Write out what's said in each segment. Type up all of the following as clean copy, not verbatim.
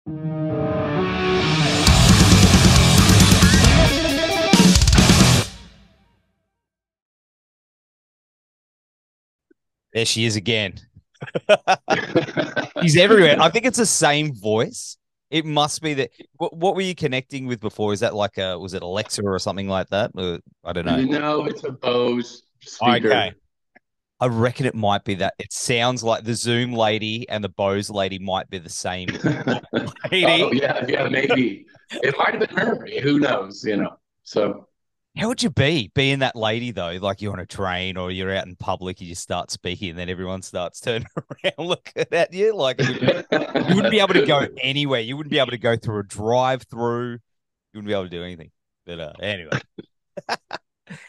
There she is again. She's everywhere. I think it's the same voice. It must be that. What were you connecting with before? Is that like was it Alexa or something like that? I don't know. No, it's a Bose Okay. speaker. I reckon it might be that. It sounds like the Zoom lady and the Bose lady might be the same Oh lady. yeah, yeah, maybe it might have been her. Who knows? So How would you be being that lady though? Like you're on a train or you're out in public, you just start speaking, and then everyone starts turning around looking at you. Like you wouldn't be able to go anywhere. You wouldn't be able to go through a drive-through. You wouldn't be able to do anything. But anyway,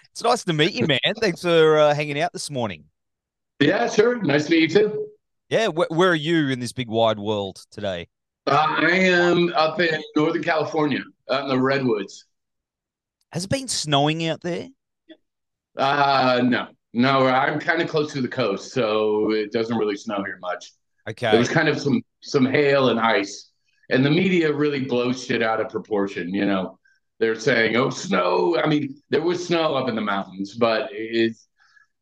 it's nice to meet you, man. Thanks for hanging out this morning. yeah, sure. Nice to meet you too. Yeah, where are you in this big wide world today? I am up in Northern California, out in the redwoods. Has it been snowing out there? No, no, I'm kind of close to the coast, so it doesn't really snow here much. There Okay. was kind of some hail and ice, and the media really blows shit out of proportion. They're saying, "Oh, snow." I mean, there was snow up in the mountains, but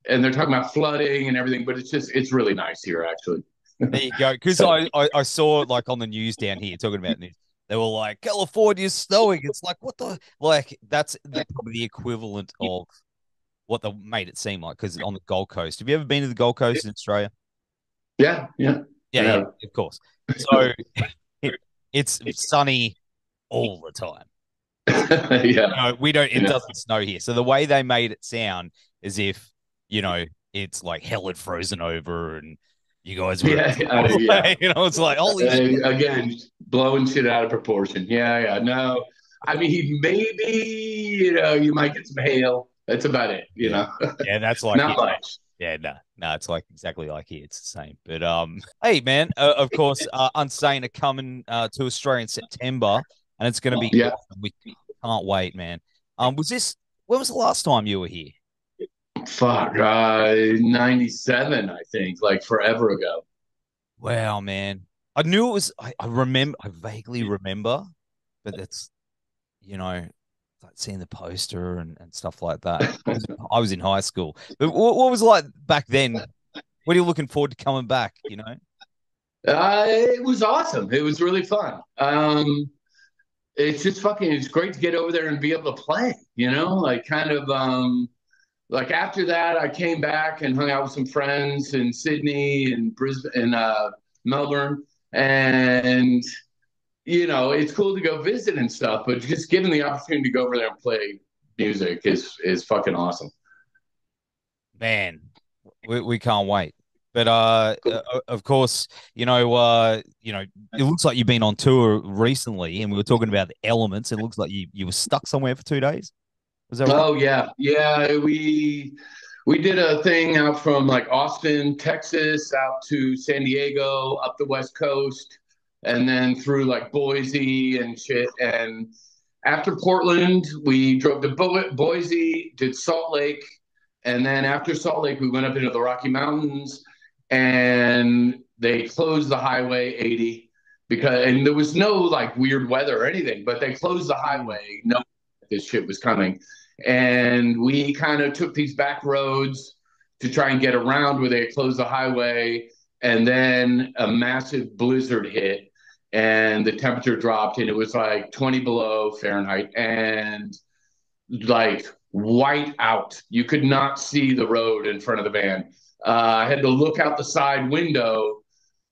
and they're talking about flooding and everything, but it's really nice here actually. There you go. Because So I saw like on the news down here talking about news. They were like, California's snowing. It's like, what the? Like, that's probably the equivalent of what they made it seem like because on the Gold Coast. Have you ever been to the Gold Coast in Australia? yeah, yeah, Yeah, yeah, yeah, of course. So it's sunny all the time. yeah, We don't, it yeah, doesn't snow here. So the way they made it sound as if, you know, it's like hell had frozen over and you guys were, yeah, yeah. it's like, holy shit. Again, blowing shit out of proportion. Yeah, yeah. No, I mean maybe you might get some hail. That's about it. Yeah. Yeah, that's like Not it. much. Yeah, no, it's like exactly like here. It's the same. But hey man, of course, UNSANE are coming to Australia in September, and it's going to be Yeah. awesome. We can't wait, man. When was the last time you were here? Fuck. 97, I think, like forever ago. Wow, man. I knew it was. I remember. I vaguely remember, but that's like seeing the poster and stuff like that. I was in high school. But what was it like back then? What are you looking forward to coming back? It was awesome. It was really fun. It's just fucking. It's great to get over there and be able to play. Like kind of. Like after that, I came back and hung out with some friends in Sydney and Brisbane and Melbourne, and it's cool to go visit and stuff. But just given the opportunity to go over there and play music is fucking awesome. Man, we can't wait. But of course, it looks like you've been on tour recently, and we were talking about the elements. It looks like you were stuck somewhere for 2 days. Was that right? Oh yeah, yeah. We did a thing out from like Austin, Texas, out to San Diego, up the West Coast, and then through like Boise and shit. And after Portland, we drove to Boise, did Salt Lake, and then after Salt Lake, we went up into the Rocky Mountains, and they closed the Highway 80 and there was no like weird weather or anything, but they closed the highway. No, this shit was coming, and we kind of took these back roads to try and get around where they had closed the highway, and then a massive blizzard hit and the temperature dropped and it was like 20 below Fahrenheit and like white out. You could not see the road in front of the van. I had to look out the side window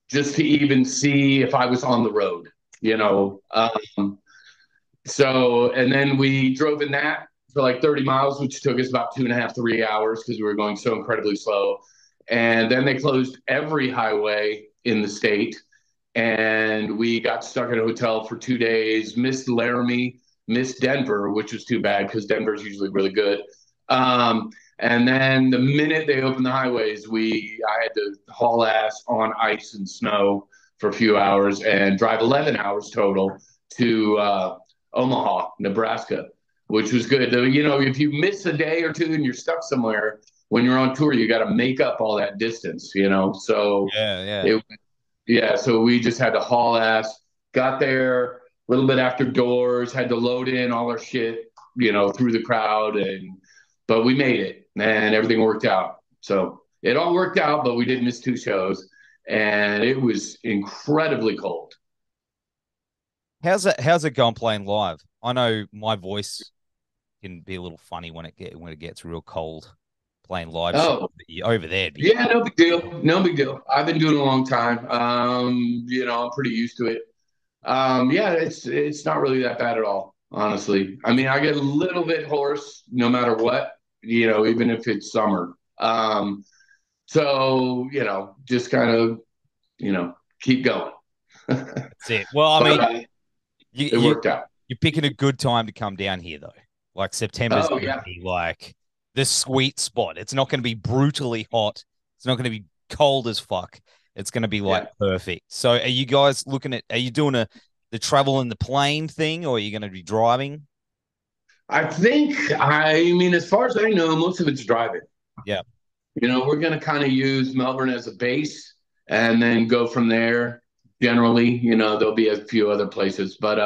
just to even see if I was on the road, you know. And then we drove in that for like 30 miles, which took us about 2.5, 3 hours because we were going so incredibly slow. And then they closed every highway in the state. And we got stuck in a hotel for 2 days, missed Laramie, missed Denver, which was too bad because Denver's usually really good. And then the minute they opened the highways, I had to haul ass on ice and snow for a few hours and drive 11 hours total to Omaha, Nebraska, which was good. If you miss a day or two and you're stuck somewhere when you're on tour, you got to make up all that distance. So Yeah, yeah. it, yeah, so we just had to haul ass got there a little bit after doors, had to load in all our shit, through the crowd, but we made it and everything worked out. So it all worked out, but we did miss 2 shows, and it was incredibly cold. How's it going playing live? I know my voice can be a little funny when it gets real cold playing live shows. Oh, Over there. yeah, no big deal. No big deal. I've been doing it a long time. I'm pretty used to it. Yeah, it's not really that bad at all, honestly. I mean, I get a little bit hoarse no matter what, even if it's summer. So, just kind of, keep going. That's it. Well, I But mean, it you worked out. you're picking a good time to come down here though. Like September's Oh, going to yeah. be like the sweet spot. It's not going to be brutally hot. It's not going to be cold as fuck. It's going to be like Yeah. perfect. So, are you guys are you doing the travel in the plane thing, or are you going to be driving? I mean, as far as I know, most of it's driving. Yeah. We're going to kind of use Melbourne as a base and then go from there. Generally, there'll be a few other places, but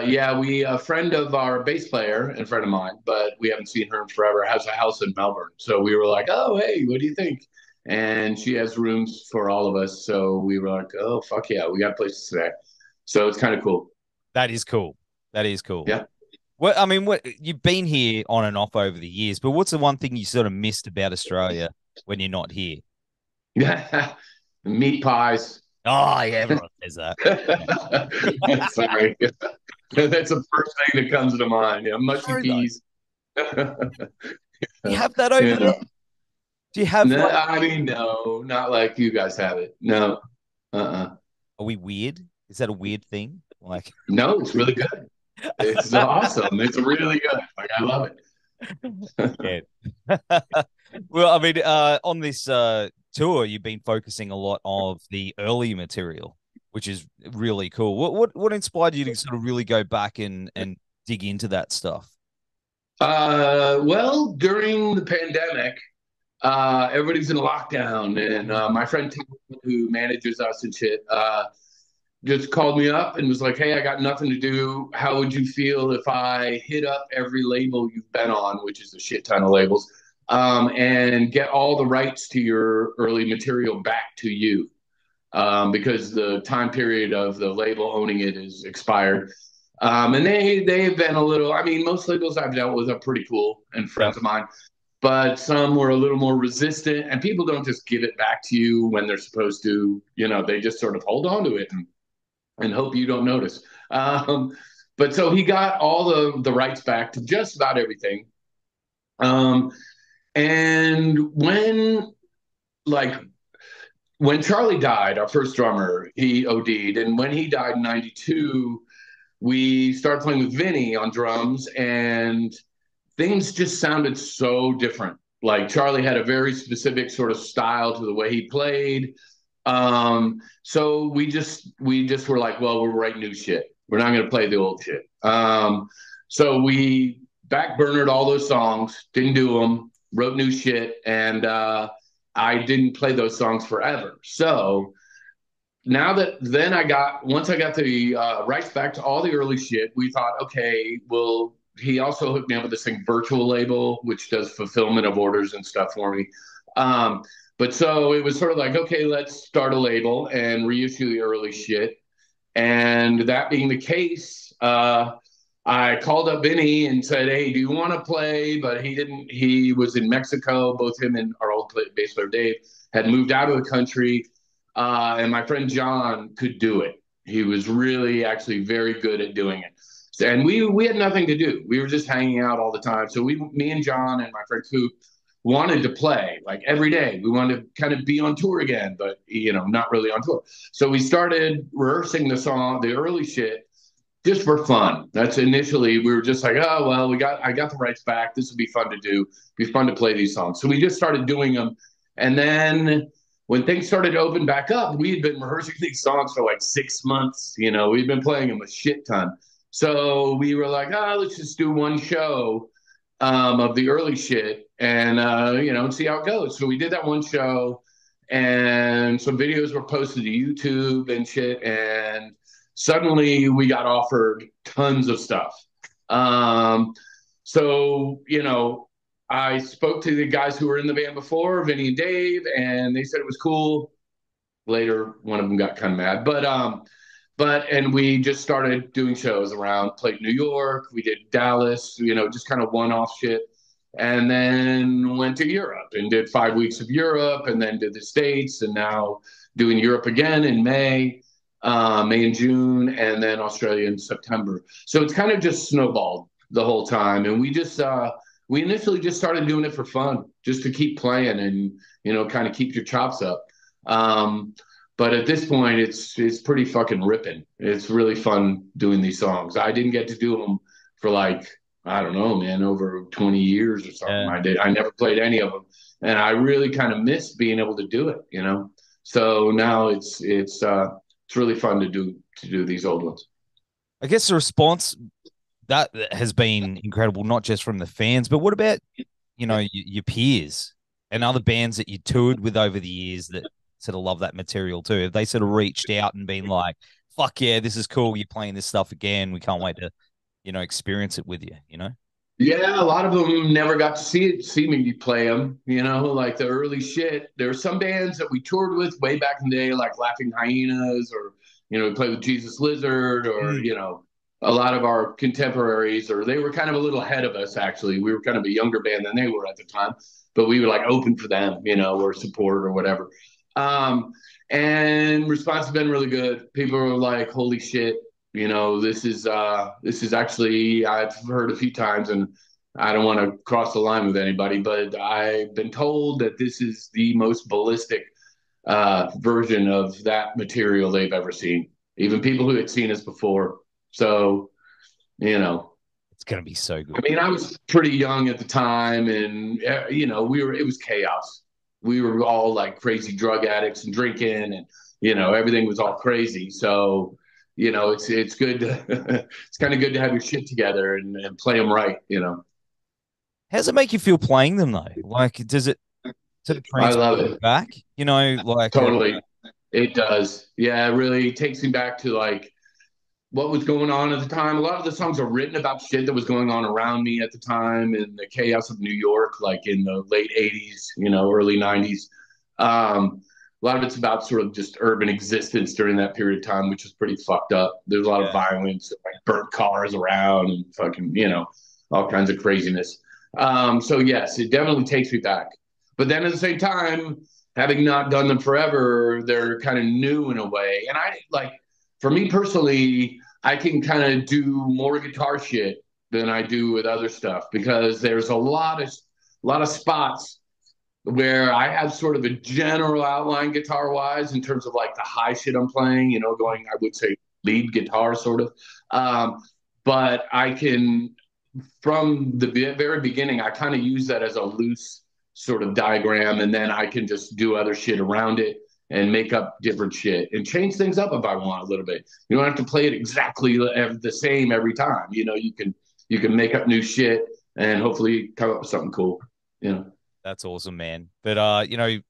yeah, a friend of our bass player and friend of mine, but we haven't seen her in forever, has a house in Melbourne. So we were like, oh, hey, what do you think? And she has rooms for all of us. So we were like, oh, fuck yeah, we got a place to stay. So it's kind of cool. That is cool. That is cool. Yeah. Well, I mean, what you've been here on and off over the years, but what's the one thing you sort of missed about Australia when you're not here? Yeah. Meat pies. Oh, yeah, everyone says that. Sorry. That's the first thing that comes to mind. Mushy True, though. peas. You have that over there? Do you have No, like, I mean, no, not like you guys have it. No. are we weird? Is that a weird thing? Like, No, it's really good. It's awesome. It's really good. Like, I love it. yeah. Well, I mean, on this tour, you've been focusing a lot of the early material, which is really cool. What inspired you to sort of really go back and dig into that stuff? Well, during the pandemic, everybody's in lockdown, and my friend Tim, who manages us and shit, just called me up and was like, "Hey, I got nothing to do. How would you feel if I hit up every label you've been on, which is a shit ton of labels, and get all the rights to your early material back to you, because the time period of the label owning it is expired." And they've been a little. I mean, most labels I've dealt with are pretty cool and Yeah. friends of mine, but some were a little more resistant. And people don't just give it back to you when they're supposed to. They just sort of hold on to it and hope you don't notice. But so he got all the rights back to just about everything. Um, and like when Charlie died, our first drummer, he OD'd, and when he died in '92, we started playing with Vinny on drums, and things just sounded so different. Like Charlie had a very specific sort of style to the way he played. So we just were like, well, we're writing new shit. We're not going to play the old shit. So we backburnered all those songs, didn't do them, wrote new shit, and I didn't play those songs forever. So once I got the rights back to all the early shit, we thought, okay, well, he also hooked me up with this thing, Virtual Label, which does fulfillment of orders and stuff for me. But so it was sort of like, okay, let's start a label and reissue the early shit. And that being the case, I called up Vinny and said, hey, do you want to play? But he didn't. He was in Mexico. Both him and our old bass player, Dave, had moved out of the country. And my friend John could do it. He was really actually very good at doing it. And we had nothing to do. We were just hanging out all the time. So me and John and my friend Coop wanted to play like every day. We wanted to kind of be on tour again, but not really on tour. So we started rehearsing the song, the early shit, just for fun. That's initially we were just like, oh well, I got the rights back. This would be fun to do. It'd be fun to play these songs. So we just started doing them, and then when things started to open back up, we had been rehearsing these songs for like 6 months. We'd been playing them a shit ton. So we were like, let's just do one show of the early shit and see how it goes. So we did that one show, and some videos were posted to YouTube and shit, and suddenly we got offered tons of stuff. So, I spoke to the guys who were in the band before, Vinny and Dave, and they said it was cool. Later, one of them got kind of mad, and we just started doing shows around, played New York, we did Dallas, just kind of one-off shit. And then went to Europe and did 5 weeks of Europe, and then did the States, and now doing Europe again in May and June, and then Australia in September. So it's kind of just snowballed the whole time. And we initially just started doing it for fun, just to keep playing and, kind of keep your chops up. But at this point, it's pretty fucking ripping. It's really fun doing these songs. I didn't get to do them for like, I don't know, man, over 20 years or something. I never played any of them. And I really kind of miss being able to do it. So now it's really fun to do these old ones. I guess the response that has been incredible, not just from the fans, but what about, your peers and other bands that you toured with over the years that sort of love that material too? Have they sort of reached out and been like, fuck yeah, this is cool, you're playing this stuff again, we can't wait to experience it with you? Yeah, a lot of them never got to see me play them, like the early shit. There were some bands that we toured with way back in the day, like Laughing Hyenas, or, we played with Jesus Lizard, or, a lot of our contemporaries, or they were kind of a little ahead of us, actually. We were kind of a younger band than they were at the time, but we would like open for them, or support or whatever. And response has been really good. People are like, holy shit, this is actually, I've heard a few times, and I don't want to cross the line with anybody, but I've been told that this is the most ballistic version of that material they've ever seen. Even people who had seen us before. So, it's going to be so good. I mean, I was pretty young at the time, and, it was chaos. We were all like crazy drug addicts and drinking, and, everything was all crazy. So, it's good to, it's kind of good to have your shit together and play them right. How does it make you feel playing them though? Like, does it sort of I love transport it. back? Totally. It does. Yeah, it really takes me back to like what was going on at the time. A lot of the songs are written about shit that was going on around me at the time, and the chaos of New York, like in the late 80s, early 90s. A lot of it's about sort of just urban existence during that period of time, which was pretty fucked up. There's a lot of violence, like burnt cars around and fucking, all kinds of craziness. So yes, it definitely takes me back. But then at the same time, having not done them forever, they're kind of new in a way. And for me personally, I can kind of do more guitar shit than I do with other stuff, because there's a lot of spots where I have sort of a general outline guitar wise in terms of like the high shit I'm playing, going, I would say lead guitar sort of. But I can, from the very beginning, I kind of use that as a loose sort of diagram, and then I can just do other shit around it and make up different shit and change things up if I want a little bit. You don't have to play it exactly the same every time. You can make up new shit and hopefully come up with something cool. That's awesome, man. But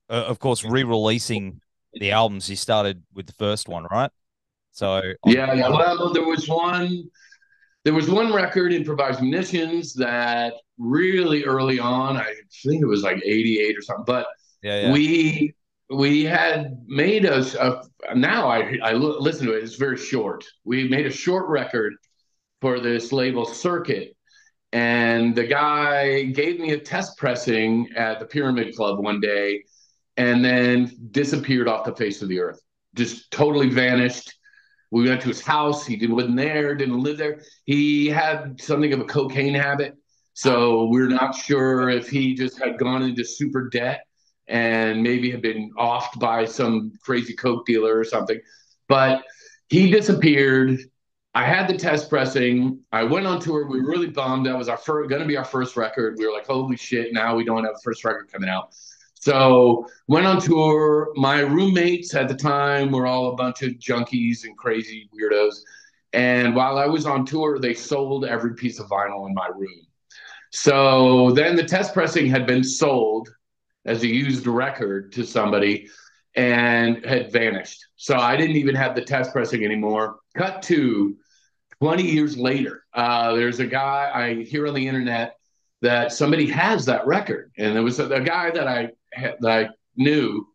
of course, re-releasing the albums, you started with the first one, right? So yeah. Well, there was one record, Improvised Munitions, that really early on, I think it was like 88 or something, but we had made now I listen to it, it's very short. We made a short record for this label Circuit, and the guy gave me a test pressing at the Pyramid Club one day, and then disappeared off the face of the earth, just totally vanished. We went to his house. He didn't live there. He had something of a cocaine habit. So we're not sure if he just had gone into super debt and maybe had been offed by some crazy coke dealer or something. But he disappeared. I had the test pressing. I went on tour. We were really bummed. That was going to be our first record. We were like, holy shit, now we don't have a first record coming out. So went on tour. My roommates at the time were all a bunch of junkies and crazy weirdos. And while I was on tour, they sold every piece of vinyl in my room. So then the test pressing had been sold as a used record to somebody and had vanished. So I didn't even have the test pressing anymore. Cut to 20 years later. There's a guy I hear on the internet that somebody has that record. And there was a guy that I knew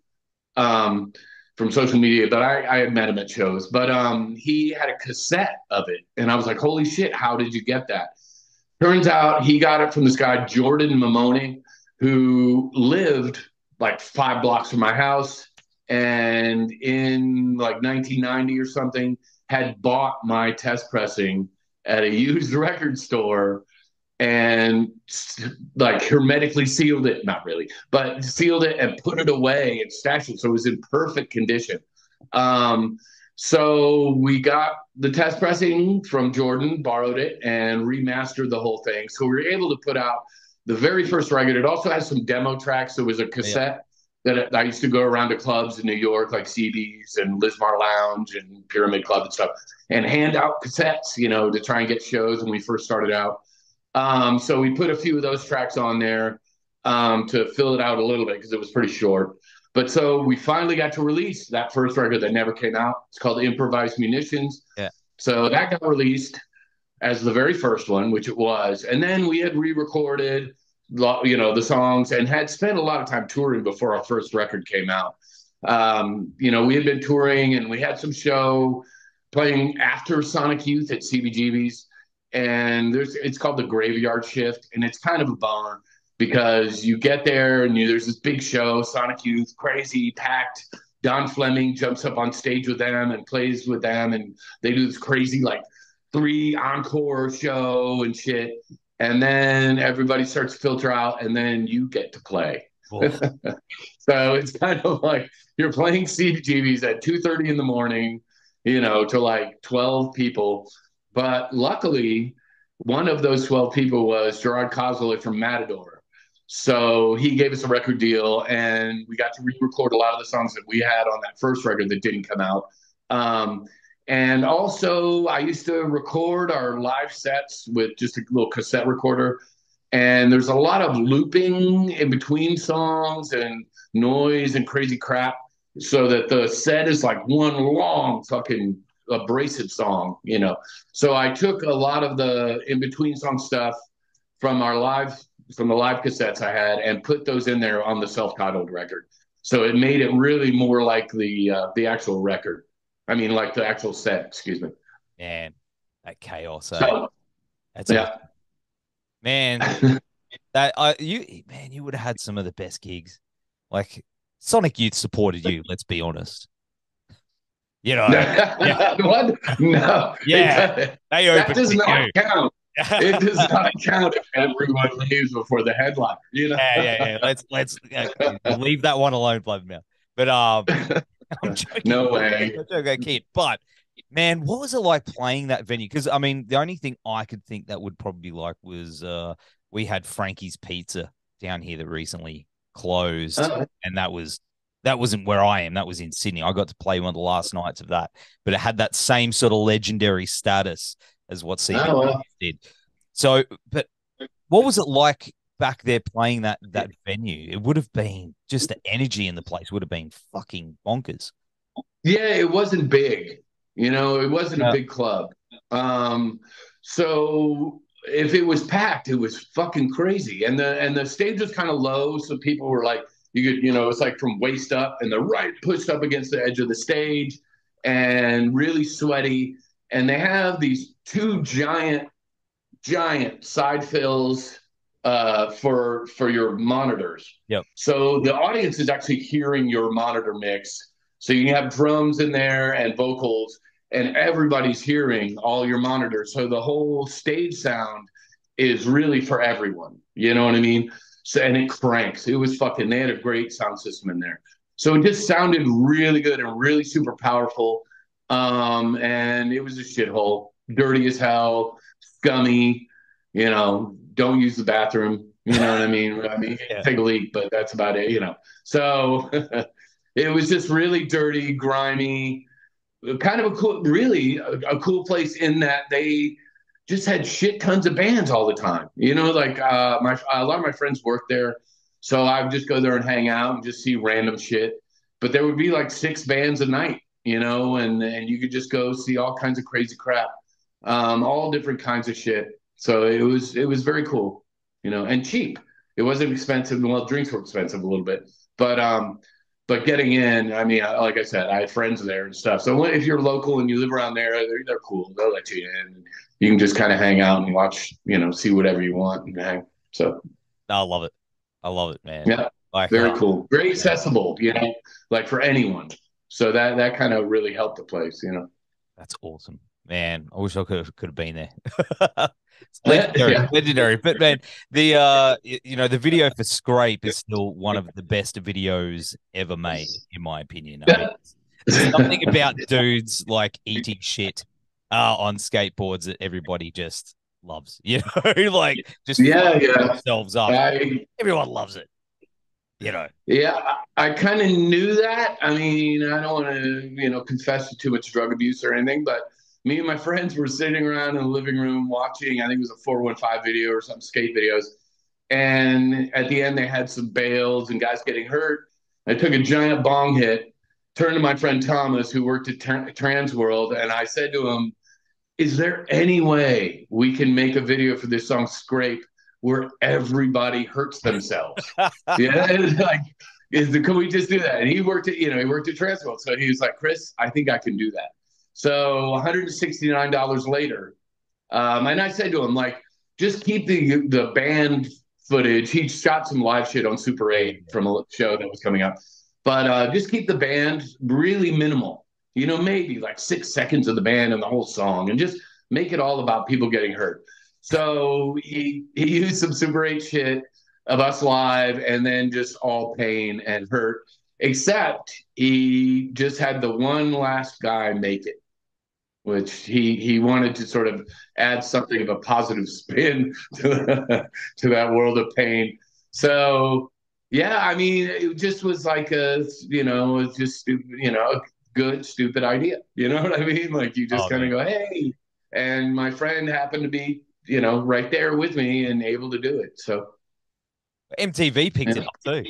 from social media, but I had met him at shows. But he had a cassette of it. And I was like, holy shit, how did you get that? Turns out he got it from this guy, Jordan Mamoni, who lived like 5 blocks from my house. And in like 1990 or something, had bought my test pressing at a used record store and like hermetically sealed it, not really, but sealed it and put it away and stashed it so it was in perfect condition. Um, so we got the test pressing from Jordan, borrowed it, and remastered the whole thing. So we were able to put out the very first record. It also has some demo tracks. There was a cassette that I used to go around to clubs in New York, like CB's and Lismar Lounge and Pyramid Club and stuff, and hand out cassettes, to try and get shows when we first started out. So we put a few of those tracks on there to fill it out a little bit because it was pretty short. But so we finally got to release that first record that never came out. It's called Improvised Munitions. Yeah. So that got released as the very first one, which it was. And then we had re-recorded, the songs and had spent a lot of time touring before our first record came out. We had been touring and we had some show playing after Sonic Youth at CBGB's. And it's called the Graveyard Shift. And it's kind of a bummer because you get there and there's this big show, Sonic Youth, crazy, packed. Don Fleming jumps up on stage with them and plays with them. And they do this crazy, 3 encore show and shit. And then everybody starts to filter out and then you get to play. So it's kind of like you're playing CBGBs at 2:30 in the morning, to 12 people. But luckily, one of those 12 people was Gerard Cosloy from Matador. So he gave us a record deal, and we got to re-record a lot of the songs that we had on that first record that didn't come out. And also, I used to record our live sets with just a little cassette recorder. And there's a lot of looping in between songs and noise and crazy crap so that the set is like one long fucking abrasive song, So I took a lot of the in-between song stuff from the live cassettes I had and put those in there on the self-titled record. So it made it really more like the actual record. I mean, like the actual set, excuse me. Man, that chaos. That's awesome. Man, you would have had some of the best gigs. Like Sonic Youth supported you, let's be honest. Yeah. What? No. Yeah. That does not count. It does not count if everyone leaves before the headliner, Yeah. Let's leave that one alone, Bloodmouth. But I'm joking. No way. I'm joking, kid. But man, what was it like playing that venue? Because I mean, the only thing I could think that would probably be like was we had Frankie's Pizza down here that recently closed, and that wasn't where I am. That was in Sydney. I got to play one of the last nights of that, but it had that same sort of legendary status as what CBGB did. So, but what was it like back there playing that venue? It would have been just the energy in the place would have been fucking bonkers. Yeah, it wasn't big. It wasn't a big club. So if it was packed, it was fucking crazy. And the stage was kind of low, so people were like, you could, it's like from waist up and the right pushed up against the edge of the stage and really sweaty. And they have these 2 giant side fills for your monitors. Yep. So the audience is actually hearing your monitor mix. So you have drums in there and vocals, and everybody's hearing all your monitors. So the whole stage sound is really for everyone. You know what I mean? So, and it cranks. It was fucking, they had a great sound system in there. So it just sounded really good and really super powerful. And it was a shithole, dirty as hell, scummy, don't use the bathroom. You know what I mean? Yeah. Take a leak, but that's about it, So it was just really dirty, grimy, kind of a cool place in that they just had shit tons of bands all the time. A lot of my friends work there, so I would just go there and hang out and just see random shit. But there would be like 6 bands a night, you know, and you could just go see all kinds of crazy crap, all different kinds of shit. So it was very cool, you know, and cheap. It wasn't expensive. Well, drinks were expensive a little bit, but getting in, I mean, like I said, I had friends there and stuff. So if you're local and you live around there, they're cool. They'll let you in. You can just kind of hang out and watch, you know, see whatever you want and hang. So I love it. I love it, man. yeah, Like, very cool, very yeah, accessible, you know, like for anyone. So that kind of really helped the place, you know. that's awesome, man. I wish I could have been there. It's legendary, Yeah. legendary. But man, the you know, the video for Scrape is still one of the best videos ever made, in my opinion. I mean, there's something about dudes like eating shit on skateboards that everybody just loves. You know, like just Yeah, fucking yeah. themselves up. I Everyone loves it. You know. Yeah, I kind of knew that. I mean, I don't want to, you know, confess to too much drug abuse or anything, but me and my friends were sitting around in the living room watching, I think it was a 415 video or some skate videos. And at the end, they had some bails and guys getting hurt. I took a giant bong hit, turned to my friend Thomas, who worked at Trans World, and I said to him, is there any way we can make a video for this song Scrape where everybody hurts themselves? Yeah, like, can we just do that? And he worked at, you know, he worked at Transworld. So he was like, Chris, I think I can do that. So $169 later. And I said to him, like, just keep the band footage. He shot some live shit on Super 8 from a show that was coming up. But just keep the band really minimal. You know, maybe like 6 seconds of the band and the whole song, and just make it all about people getting hurt. So he used some Super 8 shit of us live, and then just all pain and hurt. Except he just had the one last guy make it, which he wanted to sort of add something of a positive spin to that world of pain. So yeah, I mean, it just was like a, you know, it's just, you know, a good stupid idea. You know what I mean? Like you just Oh kind of man, go, hey, and my friend happened to be, you know, right there with me and able to do it. So MTV picked it yeah. up too.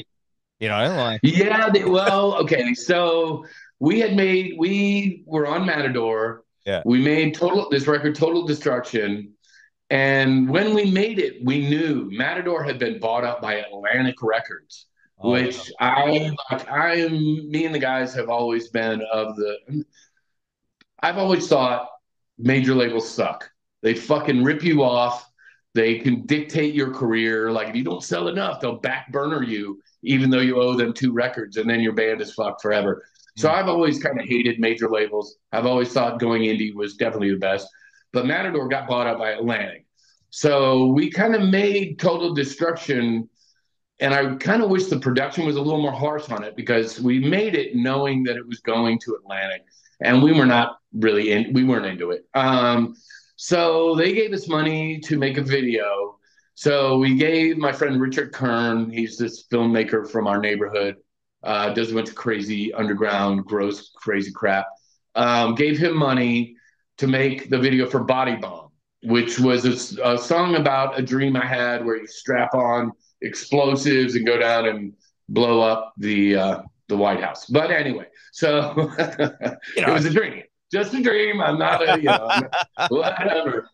You know, like Yeah, well, okay. So we were on Matador. yeah. We made this record, Total Destruction. And when we made it, we knew Matador had been bought up by Atlantic Records, Oh wow. which me and the guys have always been I've always thought major labels suck. They fucking rip you off. They can dictate your career. Like if you don't sell enough, they'll back burner you, even though you owe them 2 records, and then your band is fucked forever. So Mm. I've always kind of hated major labels. I've always thought going indie was definitely the best. But Matador got bought up by Atlantic. So we kind of made Total Destruction, and I kind of wish the production was a little more harsh on it because we made it knowing that it was going to Atlantic, and we were not really we weren't into it. So they gave us money to make a video. So we gave my friend Richard Kern, he's this filmmaker from our neighborhood, does a bunch of crazy underground, gross, crazy crap. Gave him money to make the video for Body Bomb, which was a song about a dream I had where you strap on explosives and go down and blow up the White House. But anyway, so You it know. was a dream, just a dream. I'm not a, you know, whatever.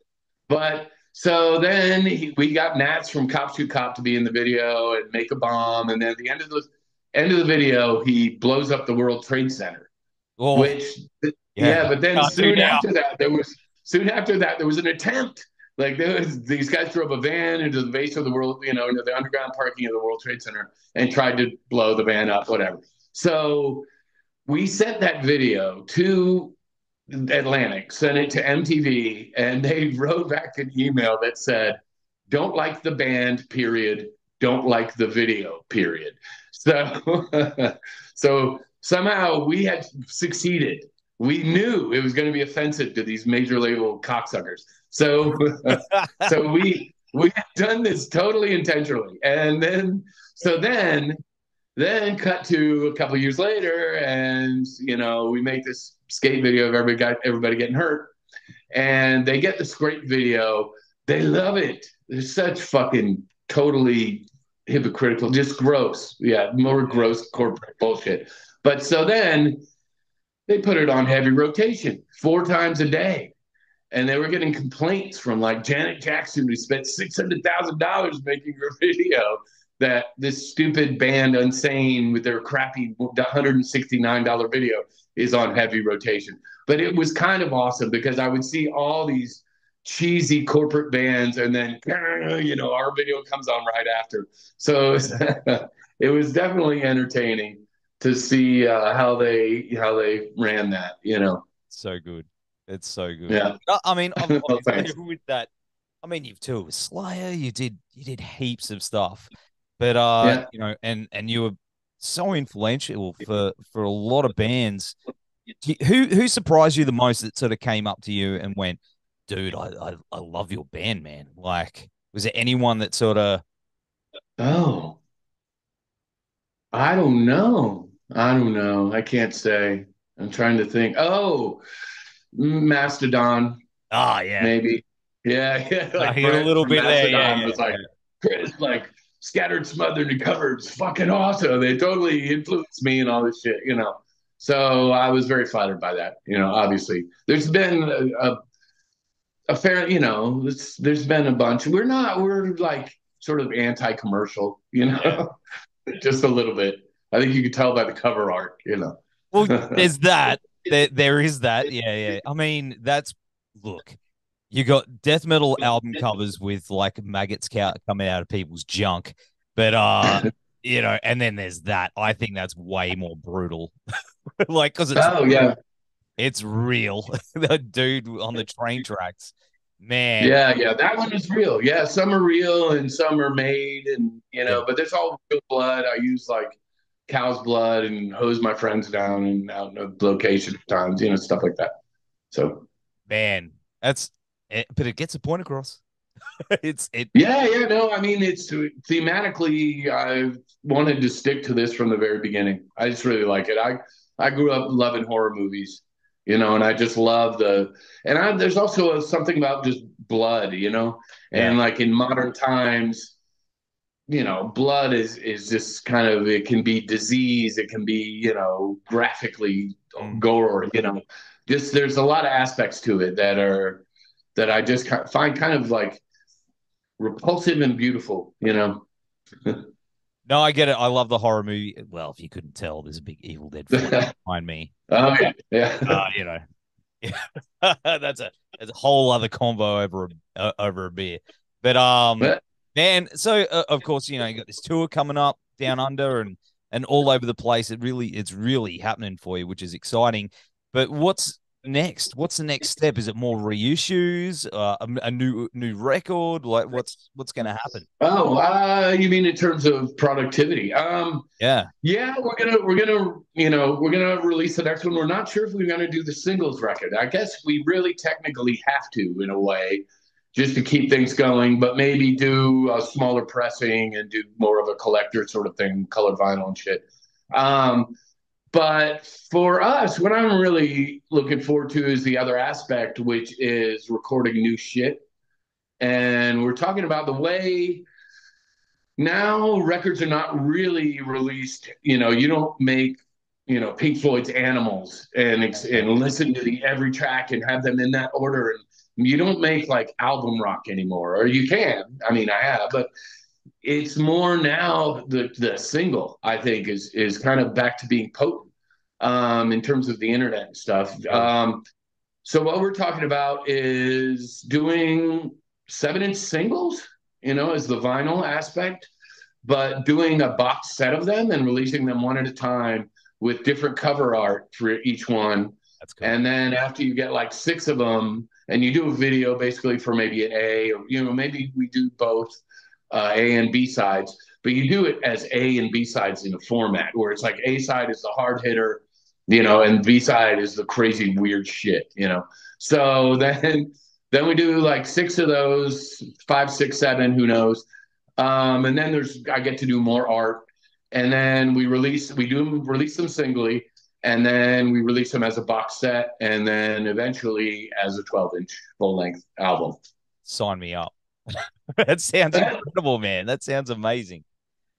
But so then we got Nats from Cop Shoot Cop to be in the video and make a bomb, and then at the end of the video, he blows up the World Trade Center. Oh Which yeah. yeah, but then Can't do now. soon after that there was an attempt. Like these guys drove a van into the base of the world, you know, into the underground parking of the World Trade Center and tried to blow the van up, whatever. So we sent that video to Atlantic, sent it to MTV, and they wrote back an email that said, "Don't like the band, period. Don't like the video, period." So, so somehow we had succeeded. We knew it was going to be offensive to these major label cocksuckers. So, so we had done this totally intentionally, and then cut to a couple of years later, and you know we make this skate video of everybody getting hurt, and they get this great video. They love it. They're such fucking totally hypocritical, just gross. Yeah, more gross corporate bullshit. But so then they put it on heavy rotation 4 times a day. And they were getting complaints from like Janet Jackson, who spent $600,000 making her video, that this stupid band UNSANE with their crappy $169 video is on heavy rotation. But it was kind of awesome because I would see all these cheesy corporate bands, and then our video comes on right after. So it was definitely entertaining to see how they ran that. So good. It's so good. Yeah. I mean, Well, thanks. with that, I mean, you've toured with Slayer, you did heaps of stuff, but Yeah. and you were so influential for a lot of bands. Who surprised you the most that sort of came up to you and went, dude, I love your band, man? Like, was there anyone that sort of, Oh, I don't know. I don't know. I can't say. I'm trying to think. Oh, Mastodon, yeah, maybe. Yeah, yeah. I Like get a Brent little from bit there, yeah, Mastodon was like, Chris, like scattered, smothered, and covered. It's fucking awesome. They totally influenced me and all this shit. So I was very flattered by that. Obviously, there's been a fair, there's been a bunch. We're like sort of anti-commercial, yeah. just a little bit. I think you could tell by the cover art. Well, there's that. There is that. Yeah, yeah. I mean, look, you got death metal album covers with like maggots coming out of people's junk, but and then there's that. I think that's way more brutal. Like, because Oh yeah, it's real. The dude on the train tracks, man. yeah, yeah. That one is real. Yeah, some are real and some are made, and Yeah, but there's all real blood. I use like cow's blood and hose my friends down and out in a location at times, stuff like that. So man, that's it, but it gets a point across. It. yeah, yeah. No, I mean it's thematically. I've wanted to stick to this from the very beginning. I just really like it. I grew up loving horror movies, and I just love there's also something about just blood, Yeah. and like in modern times, blood is just kind of, it can be disease, it can be, graphically Mm. gore, just there's a lot of aspects to it that I just find kind of like repulsive and beautiful. No, I get it. I love the horror movie. Well, if you couldn't tell, there's a big Evil Dead flag Oh behind me. yeah, yeah. Uh, you know, that's a whole other convo over a beer. But But man, so of course, you got this tour coming up down under and all over the place. It's really happening for you, which is exciting. But what's next? What's the next step? Is it more reissues, a new record? Like what's going to happen? you mean in terms of productivity? Yeah. Yeah, we're gonna release the next one. We're not sure if we're gonna do the singles record. I guess we really technically have to, in a way, just to keep things going. But maybe do a smaller pressing and do more of a collector sort of thing, colored vinyl and shit. Um, but for us, what I'm really looking forward to is the other aspect, which is recording new shit. And we're talking about the way now records are not really released. You don't make Pink Floyd's Animals and listen to the every track and have them in that order. And you don't make like album rock anymore, or you can. I mean, I have, but it's more now the single, I think, is kind of back to being potent in terms of the internet and stuff. Sure. So what we're talking about is doing 7-inch singles, as the vinyl aspect, but doing a box set of them and releasing them one at a time with different cover art for each one. That's cool. And then after you get like 6 of them, and you do a video basically for maybe an A, or maybe we do both A and B sides, but you do it as A and B sides in a format where it's like A side is the hard hitter, and B side is the crazy weird shit. So then we do like 6 of those, 5, 6, 7, who knows. And then I get to do more art, and then we do release them singly, and then we release them as a box set, and then eventually as a 12-inch full length album. Sign me up. That sounds incredible, man. That sounds amazing.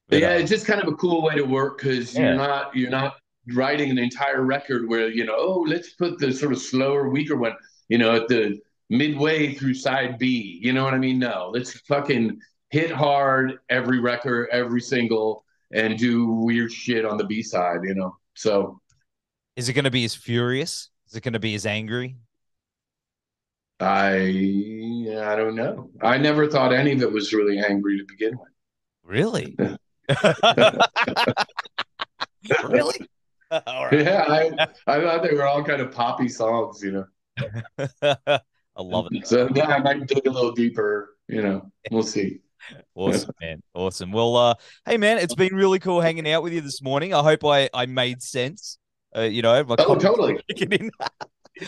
But Yeah, it's just kind of a cool way to work because yeah, you're not writing an entire record where, oh, let's put the sort of slower, weaker one, at the midway through side B. You know what I mean? No, let's fucking hit hard every record, every single, and do weird shit on the B side, So is it going to be as furious? Is it going to be as angry? I don't know. I never thought any of it was really angry to begin with. Really? Really? All right. Yeah, I thought they were all kind of poppy songs, I love it. So yeah, I might dig a little deeper, we'll see. Awesome, man. Awesome. Well, hey, man, it's been really cool hanging out with you this morning. I hope I made sense. Totally.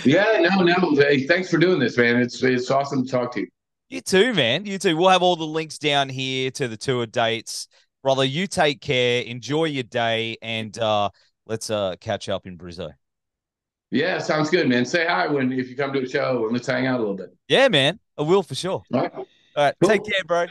Yeah, no. Hey, thanks for doing this, man. It's awesome to talk to you. You too, man. You too. We'll have all the links down here to the tour dates. Brother, you take care. Enjoy your day, and let's catch up in Brisbane. Yeah, sounds good, man. Say hi if you come to a show, and let's hang out a little bit. Yeah, man. I will for sure. All right. All right. Cool. Take care, bro.